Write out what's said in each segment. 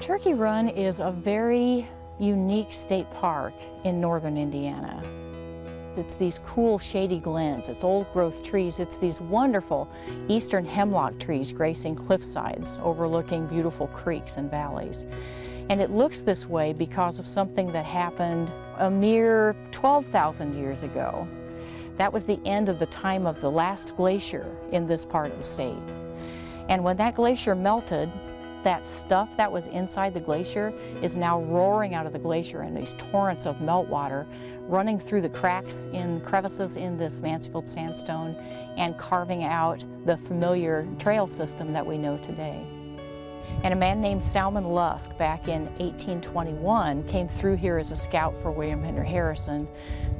Turkey Run is a very unique state park in northern Indiana. It's these cool shady glens, it's old growth trees, it's these wonderful eastern hemlock trees gracing cliff sides overlooking beautiful creeks and valleys. And it looks this way because of something that happened a mere 12,000 years ago. That was the end of the time of the last glacier in this part of the state. And when that glacier melted, that stuff that was inside the glacier is now roaring out of the glacier in these torrents of meltwater, running through the cracks in crevices in this Mansfield sandstone and carving out the familiar trail system that we know today. And a man named Salmon Lusk back in 1821 came through here as a scout for William Henry Harrison,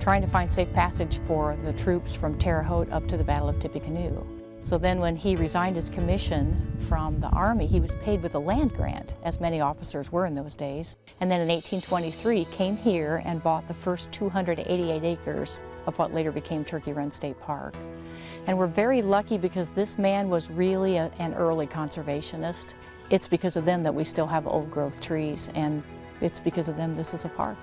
trying to find safe passage for the troops from Terre Haute up to the Battle of Tippecanoe. So then when he resigned his commission from the Army, he was paid with a land grant, as many officers were in those days. And then in 1823 came here and bought the first 288 acres of what later became Turkey Run State Park. And we're very lucky because this man was really an early conservationist. It's because of them that we still have old growth trees, and it's because of them this is a park.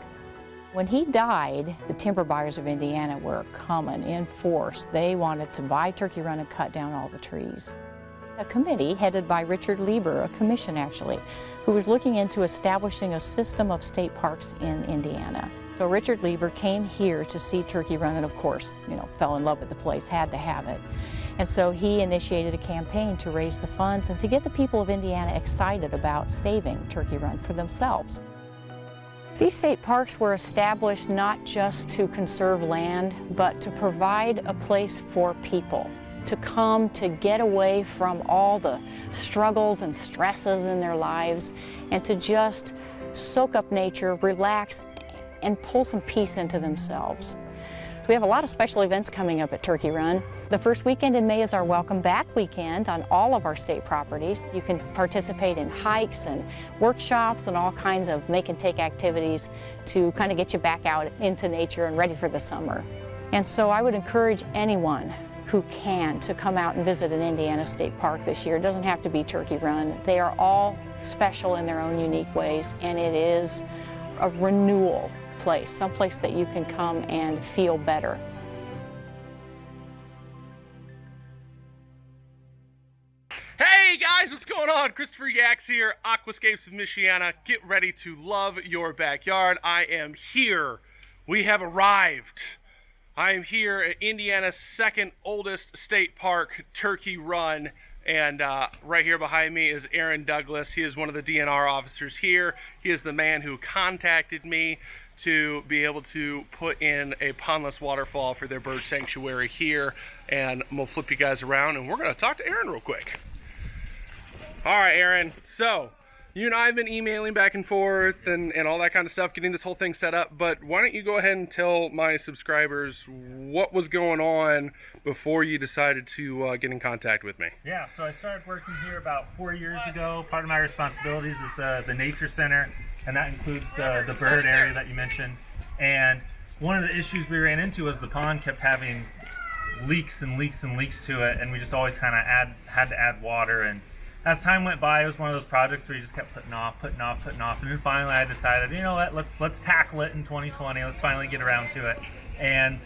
When he died, the timber buyers of Indiana were coming in force. They wanted to buy Turkey Run and cut down all the trees. A committee headed by Richard Lieber, a commission actually, who was looking into establishing a system of state parks in Indiana. So Richard Lieber came here to see Turkey Run and of course, fell in love with the place, had to have it. And so he initiated a campaign to raise the funds and to get the people of Indiana excited about saving Turkey Run for themselves. These state parks were established not just to conserve land, but to provide a place for people to come to get away from all the struggles and stresses in their lives and to just soak up nature, relax, and pull some peace into themselves. We have a lot of special events coming up at Turkey Run. The first weekend in May is our Welcome Back weekend on all of our state properties. You can participate in hikes and workshops and all kinds of make and take activities to kind of get you back out into nature and ready for the summer. And so I would encourage anyone who can to come out and visit an Indiana State Park this year. It doesn't have to be Turkey Run. They are all special in their own unique ways, and it is a renewal place, someplace that you can come and feel better. Hey guys, what's going on? Christopher Yaks here, Aquascapes of Michiana. Get ready to love your backyard. I am here. We have arrived. I am here at Indiana's second oldest state park, Turkey Run. And right here behind me is Aaron Douglas. He is one of the DNR officers here. He is the man who contacted me to be able to put in a pondless waterfall for their bird sanctuary here. And I'm gonna flip you guys around and we're gonna talk to Aaron real quick. All right, Aaron, so you and I have been emailing back and forth and all that kind of stuff, getting this whole thing set up, but why don't you go ahead and tell my subscribers what was going on before you decided to get in contact with me? Yeah, so I started working here about 4 years ago. Part of my responsibilities is the nature center, and that includes the bird area that you mentioned. And one of the issues we ran into was the pond kept having leaks and leaks and leaks to it, and we just always kind of had to add water. And as time went by, it was one of those projects where you just kept putting off, and then finally I decided, you know what, let's tackle it in 2020. Let's finally get around to it. And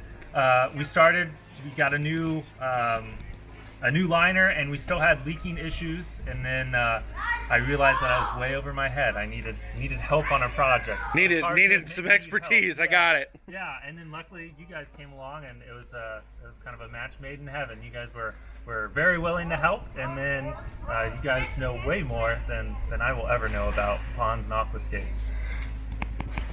we got a new liner, and we still had leaking issues. And then I realized that I was way over my head. I needed help on a project. So needed some expertise. I got it. Yeah, and then luckily you guys came along, and it was kind of a match made in heaven. You guys were very willing to help, and then you guys know way more than I will ever know about ponds and aquascapes.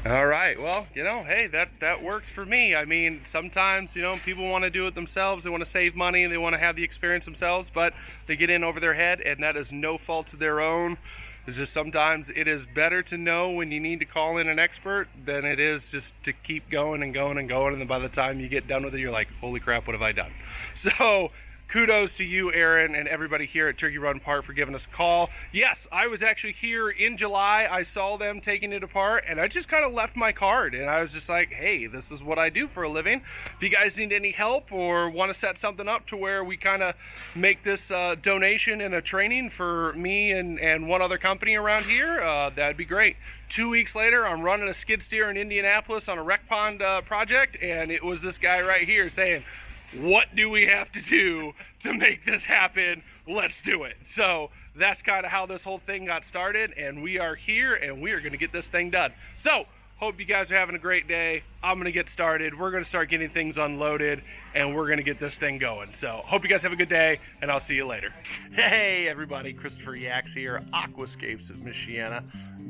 All right, well, hey, that works for me. I mean, sometimes, people want to do it themselves. They want to save money and they want to have the experience themselves, but they get in over their head, and that is no fault of their own. It's just sometimes it is better to know when you need to call in an expert than it is just to keep going and going and going, and then by the time you get done with it, you're like, holy crap, what have I done? So kudos to you, Aaron, and everybody here at Turkey Run Park for giving us a call. Yes, I was actually here in July. I saw them taking it apart, and I just kind of left my card, and I was just like, hey, this is what I do for a living. If you guys need any help or want to set something up to where we kind of make this donation and a training for me and one other company around here, that'd be great. 2 weeks later, I'm running a skid steer in Indianapolis on a rec pond project, and it was this guy right here saying, what do we have to do to make this happen? Let's do it. So that's kind of how this whole thing got started, and we are here and we are going to get this thing done. So hope you guys are having a great day. I'm going to get started. We're going to start getting things unloaded, and we're going to get this thing going. So hope you guys have a good day, and I'll see you later. Hey everybody, Christopher Yaks here, Aquascapes of Michiana.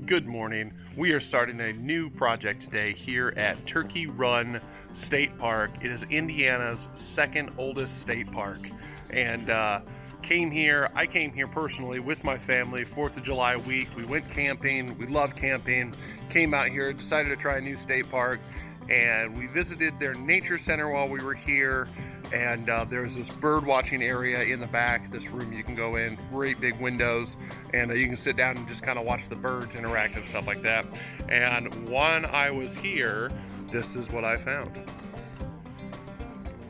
Good morning. We are starting a new project today here at Turkey Run State Park. It is Indiana's second oldest state park, and I came here personally with my family 4th of July week. We went camping. We love camping. Came out here, decided to try a new state park, and we visited their nature center while we were here. And there's this bird watching area in the back, this room you can go in, great big windows, and you can sit down and just kind of watch the birds interact and stuff like that. And when I was here, this is what I found.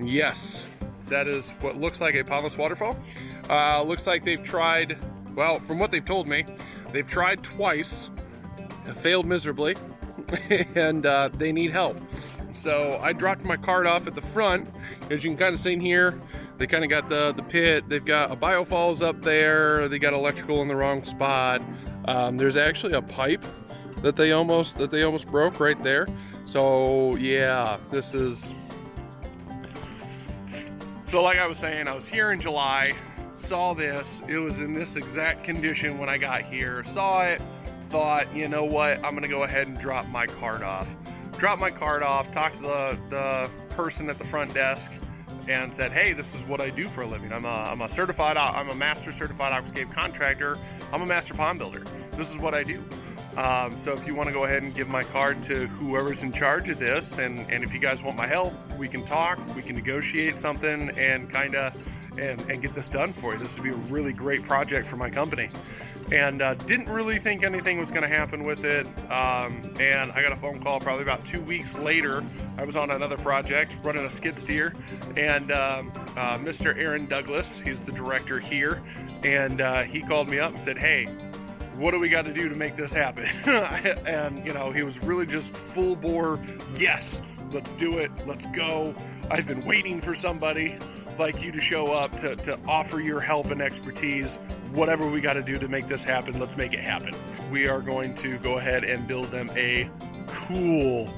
Yes, that is what looks like a pondless waterfall. Looks like they've tried, well, from what they've told me, they've tried twice, failed miserably, and they need help. So I dropped my cart off at the front. As you can kind of see in here, they kind of got the pit. They've got a biofalls up there. They got electrical in the wrong spot. There's actually a pipe that they almost broke right there. So yeah, this is. So like I was saying, I was here in July, saw this. It was in this exact condition when I got here. Saw it, thought, you know what? I'm gonna go ahead and drop my cart off. Dropped my cart off, talked to the person at the front desk, and said, hey, this is what I do for a living. I'm a master certified aquascape contractor. I'm a master pond builder. This is what I do. So if you want to go ahead and give my card to whoever's in charge of this, and if you guys want my help, we can talk, we can negotiate something and and get this done for you. This would be a really great project for my company. And didn't really think anything was going to happen with it. And I got a phone call probably about 2 weeks later. I was on another project running a skid steer, and Mr. Aaron Douglas, he's the director here, and he called me up and said, hey, what do we got to do to make this happen? And you know, he was really just full bore, yes, let's do it, let's go. I've been waiting for somebody like you to show up to offer your help and expertise. Whatever we got to do to make this happen, let's make it happen. We are going to go ahead and build them a cool,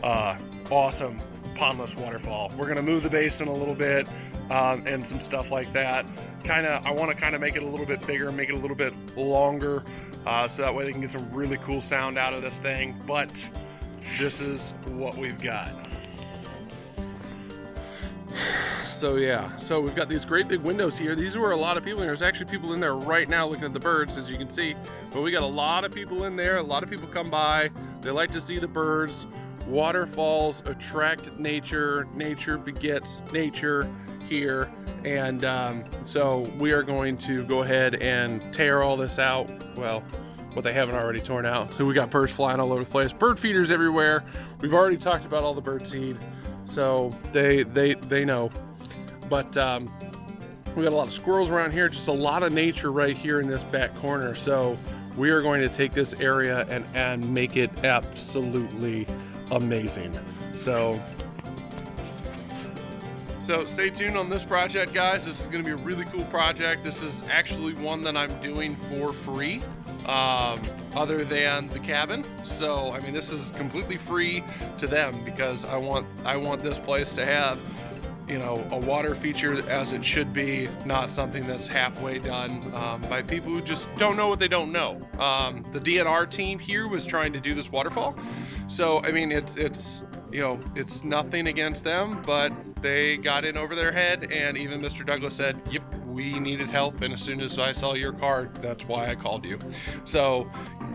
awesome pondless waterfall. We're going to move the basin a little bit and some stuff like that. I want to kind of make it a little bit bigger, make it a little bit longer, so that way they can get some really cool sound out of this thing. But this is what we've got. So yeah, so we've got these great big windows here. These are where a lot of people, there's actually people in there right now looking at the birds, as you can see, but we got a lot of people in there. A lot of people come by, they like to see the birds. Waterfalls attract nature, nature begets nature here. And so we are going to go ahead and tear all this out. Well, what they haven't already torn out. So we got birds flying all over the place, bird feeders everywhere. We've already talked about all the bird seed, so they know. But we got a lot of squirrels around here, just a lot of nature right here in this back corner. So we are going to take this area and make it absolutely amazing. So stay tuned on this project, guys. This is going to be a really cool project. This is actually one that I'm doing for free, other than the cabin. So I mean, this is completely free to them because I want this place to have, you know, a water feature as it should be, not something that's halfway done by people who just don't know what they don't know. The DNR team here was trying to do this waterfall, so I mean, it's you know, it's nothing against them, but they got in over their head, and even Mr. Douglas said, yep, we needed help, and as soon as I saw your card, that's why I called you. So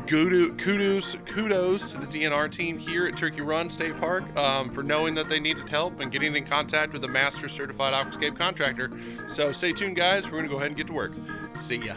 kudos to the DNR team here at Turkey Run State Park for knowing that they needed help and getting in contact with a master certified aquascape contractor. So stay tuned, guys. We're gonna go ahead and get to work. See ya.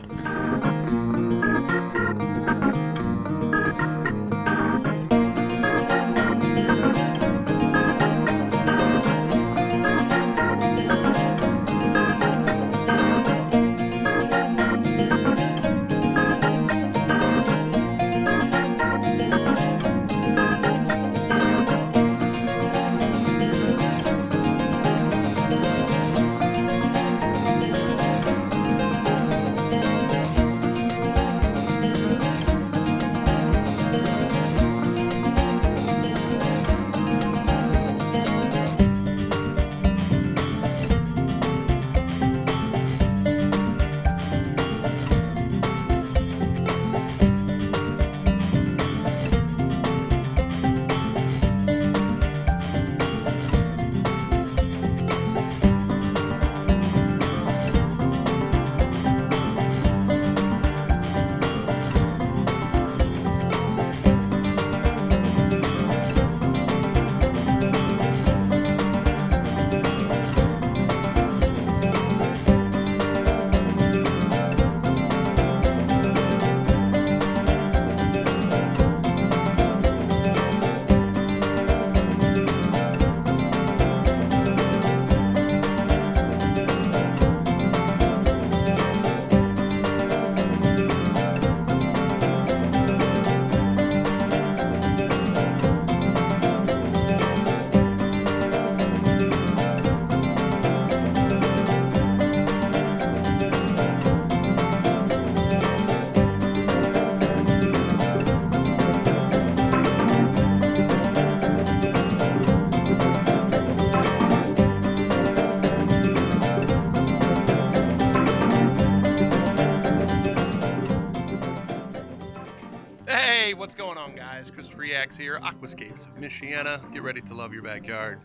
What's going on, guys? Christopher Yaks here, Aquascapes of Michiana. Get ready to love your backyard.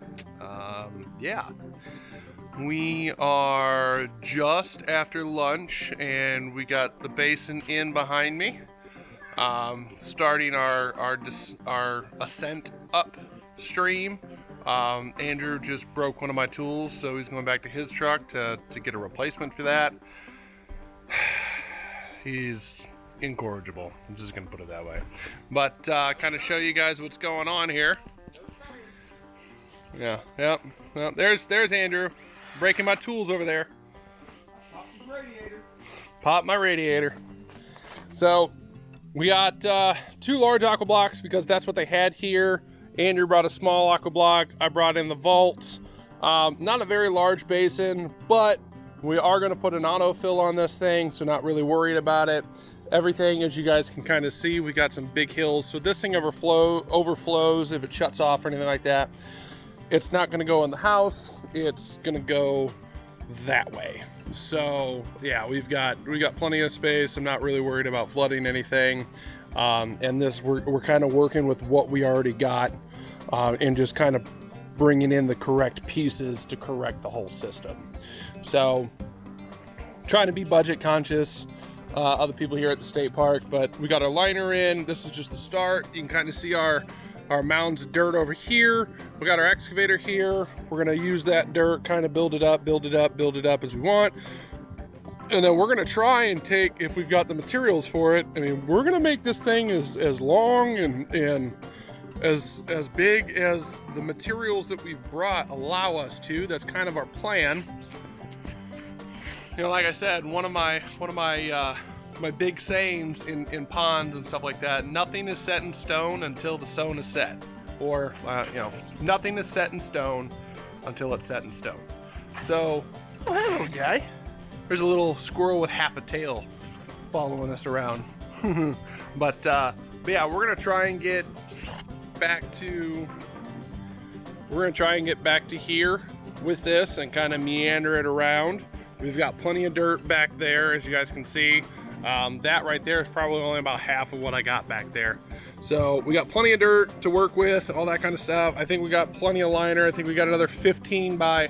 Yeah, we are just after lunch and we got the basin in behind me, starting our ascent upstream. Andrew just broke one of my tools, so he's going back to his truck to get a replacement for that. He's incorrigible. I'm just gonna put it that way. But kind of show you guys what's going on here. Yeah, yep. Well, there's Andrew breaking my tools over there. Pop the radiator. Pop my radiator. So we got 2 large aqua blocks because that's what they had here. Andrew brought a small aqua block. I brought in the vault. Not a very large basin, but we are going to put an autofill on this thing, so not really worried about it. Everything, as you guys can kind of see, we got some big hills, so this thing overflows if it shuts off or anything like that. It's not going to go in the house, it's going to go that way. So yeah, we got plenty of space. I'm not really worried about flooding anything, and this we're kind of working with what we already got, and just kind of bringing in the correct pieces to correct the whole system. So trying to be budget conscious. Other people here at the state park, but we got our liner in. This is just the start. You can kind of see our mounds of dirt over here. We got our excavator here. We're going to use that dirt, kind of build it up as we want. And then we're going to try and take, if we've got the materials for it, I mean, we're going to make this thing as long and as big as the materials that we've brought allow us to. That's kind of our plan. You know, like I said, one of my big sayings in ponds and stuff like that: nothing is set in stone until the stone is set, or you know, nothing is set in stone until it's set in stone. So, oh, hey, little guy. There's a little squirrel with half a tail following us around. But yeah, we're gonna try and get back to here with this and kind of meander it around. We've got plenty of dirt back there, as you guys can see. That right there is probably only about half of what I got back there. So we got plenty of dirt to work with, all that kind of stuff. I think we got plenty of liner. I think we got another 15 by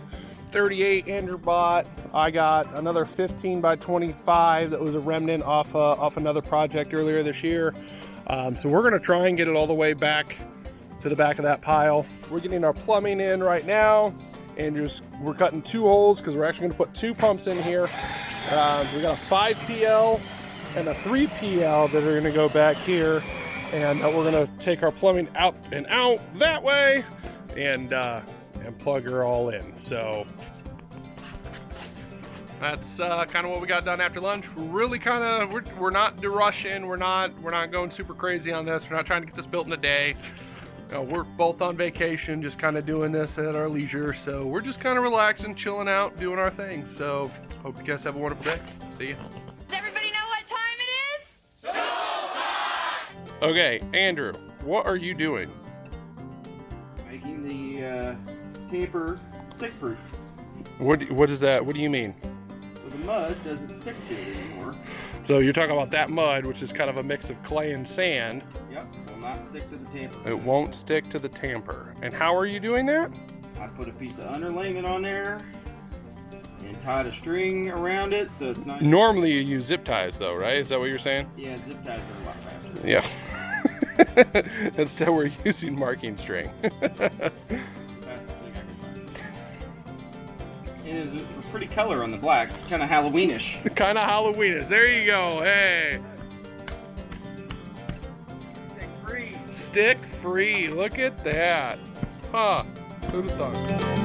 38 Andrew bought. I got another 15 by 25 that was a remnant off another project earlier this year. So we're gonna try and get it all the way back to the back of that pile. We're getting our plumbing in right now. We're cutting 2 holes because we're actually gonna put 2 pumps in here. We got a 5 PL and a 3 PL that are gonna go back here. And we're gonna take our plumbing out and out that way and plug her all in. So that's kind of what we got done after lunch. We're really we're not rushing. We're not going super crazy on this. We're not trying to get this built in a day. We're both on vacation, just kind of doing this at our leisure. So we're just kind of relaxing, chilling out, doing our thing. So hope you guys have a wonderful day. See ya. Does everybody know what time it is? Okay, Andrew, what are you doing? Making the camper stick-proof. What is that? What do you mean? So the mud doesn't stick to it anymore. So you're talking about that mud, which is kind of a mix of clay and sand. Yep, will not stick to the tamper. It won't stick to the tamper. And how are you doing that? I put a piece of underlayment on there and tied a string around it so it's not... Normally you use zip ties though, right? Is that what you're saying? Yeah, zip ties are a lot faster. Yeah. Instead we're using marking string. Fastest thing I can find. And it's a pretty color on the black. It's kind of Halloweenish. Kind of Halloweenish. There you go. Hey. Stick free. Stick free. Look at that. Huh. Who'd have thought?